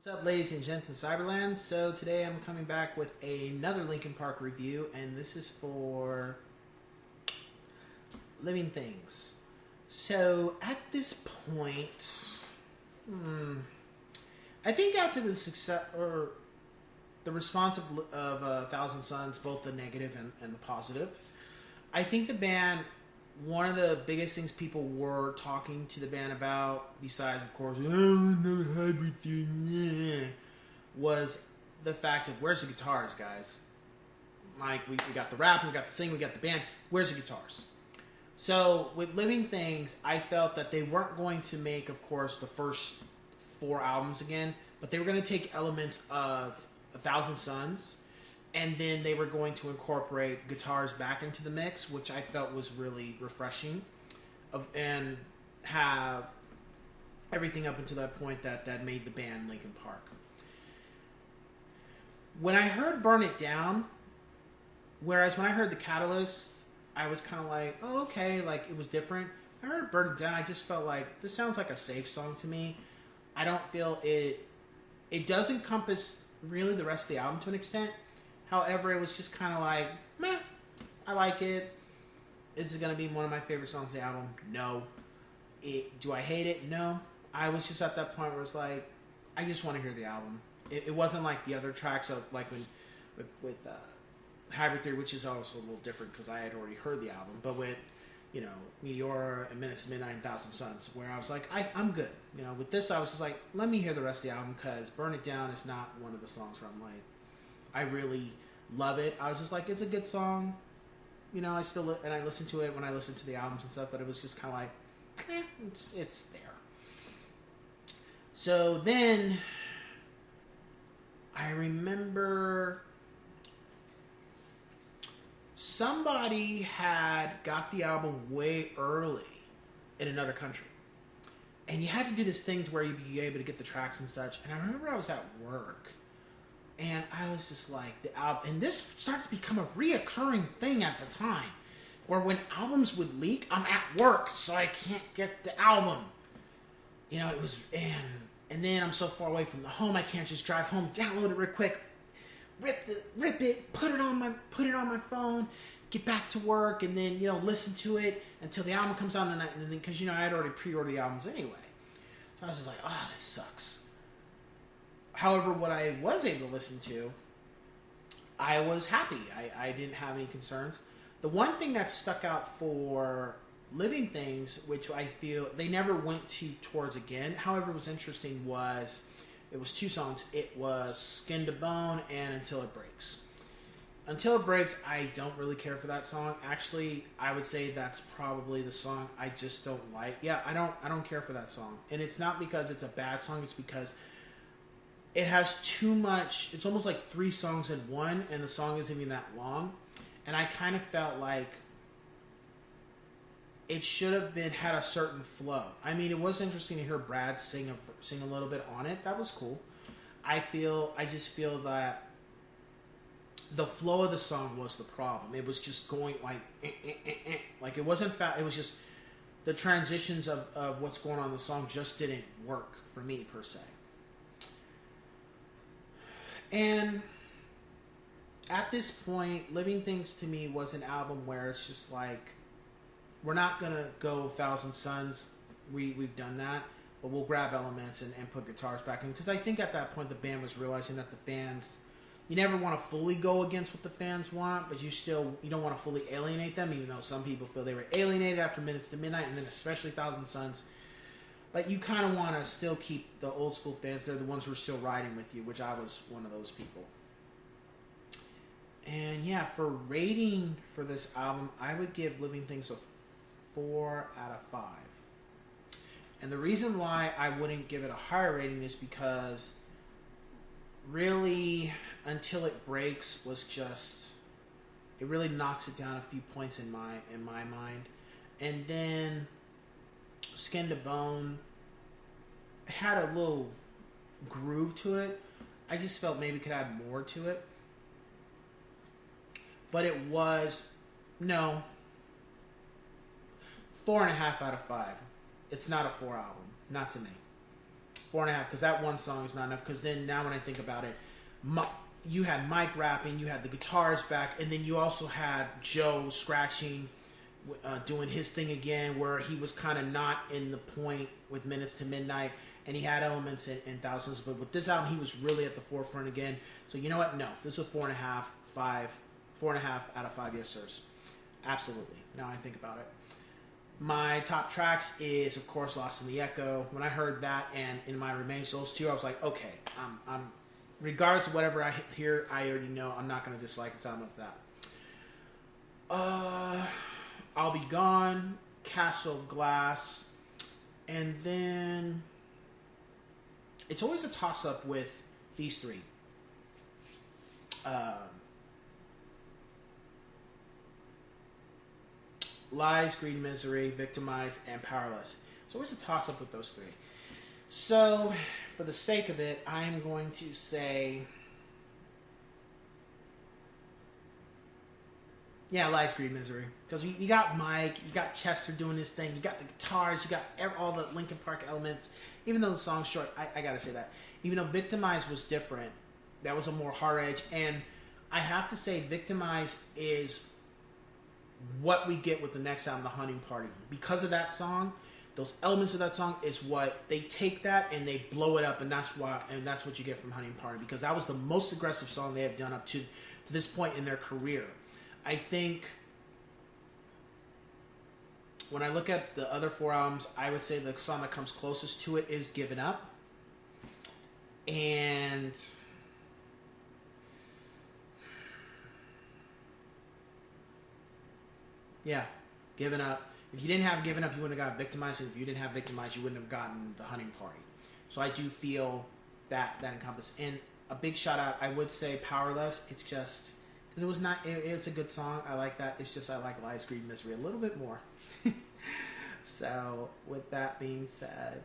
What's up, ladies and gents in Cyberland? So today I'm coming back with another Linkin Park review, and this is for Living Things. So at this point, I think after the success or the response of Thousand Suns, both the negative and the positive, I think the band, one of the biggest things people were talking to the band about, besides, of course, never had with you, was the fact of where's the guitars, guys? Like, we got the rap, we got the sing, we got the band. Where's the guitars? So, with Living Things, I felt that they weren't going to make, of course, the first 4 albums again, but they were going to take elements of A Thousand Suns, and then they were going to incorporate guitars back into the mix, which I felt was really refreshing, and have everything up until that point that made the band Linkin Park. When I heard Burn It Down, whereas when I heard The Catalyst, I was kind of like, oh, okay, like it was different. I heard Burn It Down, I just felt like this sounds like a safe song to me. I don't feel it does encompass really the rest of the album to an extent. However, it was just kind of like, meh, I like it. Is it going to be one of my favorite songs of the album? No. Do I hate it? No. I was just at that point where it's like, I just want to hear the album. It wasn't like the other tracks of like when with Hybrid Theory, which is also a little different because I had already heard the album. But with, Meteora and Minutes to Midnight and Thousand Suns, where I was like, I'm good. With this, I was just like, let me hear the rest of the album because Burn It Down is not one of the songs where I'm like, I really love it. I was just like, it's a good song. I still and I listen to it when I listen to the albums and stuff, but it was just kind of like, it's there. So then I remember somebody had got the album way early in another country. And you had to do this thing to where you'd be able to get the tracks and such. And I remember I was at work. And I was just like, the album, and this started to become a reoccurring thing at the time, where when albums would leak, I'm at work, so I can't get the album. It was, and then I'm so far away from the home, I can't just drive home, download it real quick, rip it, put it on my phone, get back to work, and then listen to it until the album comes out, and then because I had already pre-ordered the albums anyway, so I was just like, oh, this sucks. However, what I was able to listen to, I was happy. I didn't have any concerns. The one thing that stuck out for Living Things, which I feel they never went towards again, however, was interesting was, it was 2 songs. It was Skin to Bone and Until It Breaks. Until It Breaks, I don't really care for that song. Actually, I would say that's probably the song I just don't like. Yeah, I don't care for that song. And it's not because it's a bad song, it's because it has too much. It's almost like 3 songs in one, and the song isn't even that long. And I kind of felt like it should have had a certain flow. I mean, it was interesting to hear Brad sing a little bit on it. That was cool. I just feel that the flow of the song was the problem. It was just going like, like it wasn't fast. It was just the transitions of what's going on in the song just didn't work for me per se. And at this point, Living Things to me was an album where it's just like, we're not going to go Thousand Suns. We've done that. But we'll grab elements and put guitars back in. Because I think at that point the band was realizing that the fans, you never want to fully go against what the fans want, but you don't want to fully alienate them, even though some people feel they were alienated after Minutes to Midnight, and then especially Thousand Suns. But you kind of want to still keep the old school fans. They're the ones who are still riding with you, which I was one of those people. And yeah, for rating for this album, I would give Living Things a 4 out of 5. And the reason why I wouldn't give it a higher rating is because really Until It Breaks was just, it really knocks it down a few points in my mind. And then Skin to Bone had a little groove to it. I just felt maybe could add more to it. But it was, 4.5 out of 5. It's not a 4 album. Not to me. 4.5 because that one song is not enough. Because then now when I think about it, you had Mike rapping, you had the guitars back, and then you also had Joe scratching, doing his thing again, where he was kind of not in the point with Minutes to Midnight, and he had elements in Thousands. But with this album, he was really at the forefront again. So you know what? No, this is a 4.5, 5, 4.5 out of 5. Yes, sirs. Absolutely. Now I think about it. My top tracks is, of course, Lost in the Echo. When I heard that and In My Remain Souls 2, I was like, okay, I'm regardless of whatever I hear, I already know I'm not going to dislike the sound of that. I'll Be Gone, Castle Glass, and then it's always a toss-up with these three. Lies, Greed, Misery, Victimized, and Powerless. It's always a toss-up with those three. So, for the sake of it, I am going to say... yeah, Lies, Greed, Misery. Because you got Mike, you got Chester doing his thing, you got the guitars, you got all the Linkin Park elements. Even though the song's short, I gotta say that. Even though Victimized was different, that was a more hard edge. And I have to say, Victimized is what we get with the next album, The Hunting Party. Because of that song, those elements of that song is what they take that and they blow it up, and that's what you get from Hunting Party, because that was the most aggressive song they have done up to this point in their career. I think when I look at the other 4 albums, I would say the song that comes closest to it is Given Up. And yeah, Given Up. If you didn't have Given Up, you wouldn't have got Victimized. And if you didn't have Victimized, you wouldn't have gotten The Hunting Party. So I do feel that encompasses. And a big shout out, I would say Powerless. It's just, because it was not, it's a good song. I like that. It's just I like Lies, Greed, Misery a little bit more. So with that being said,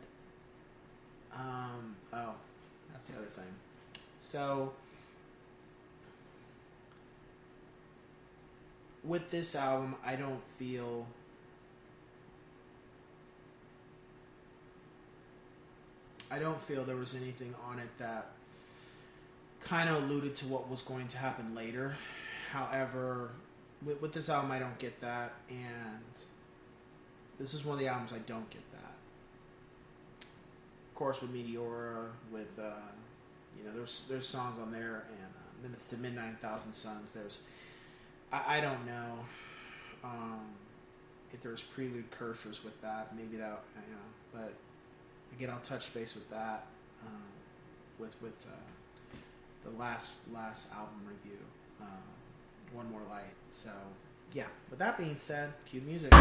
that's the other thing. So with this album, I don't feel there was anything on it that kind of alluded to what was going to happen later. However, with this album, I don't get that, and this is one of the albums I don't get that. Of course, with Meteora, with there's songs on there, and Minutes to Midnight, 1,000 Suns. There's I don't know if there's prelude cursors with that. Maybe that, but again, I'll touch base with that with the last album review, One More Light. So yeah, with that being said, cue the music.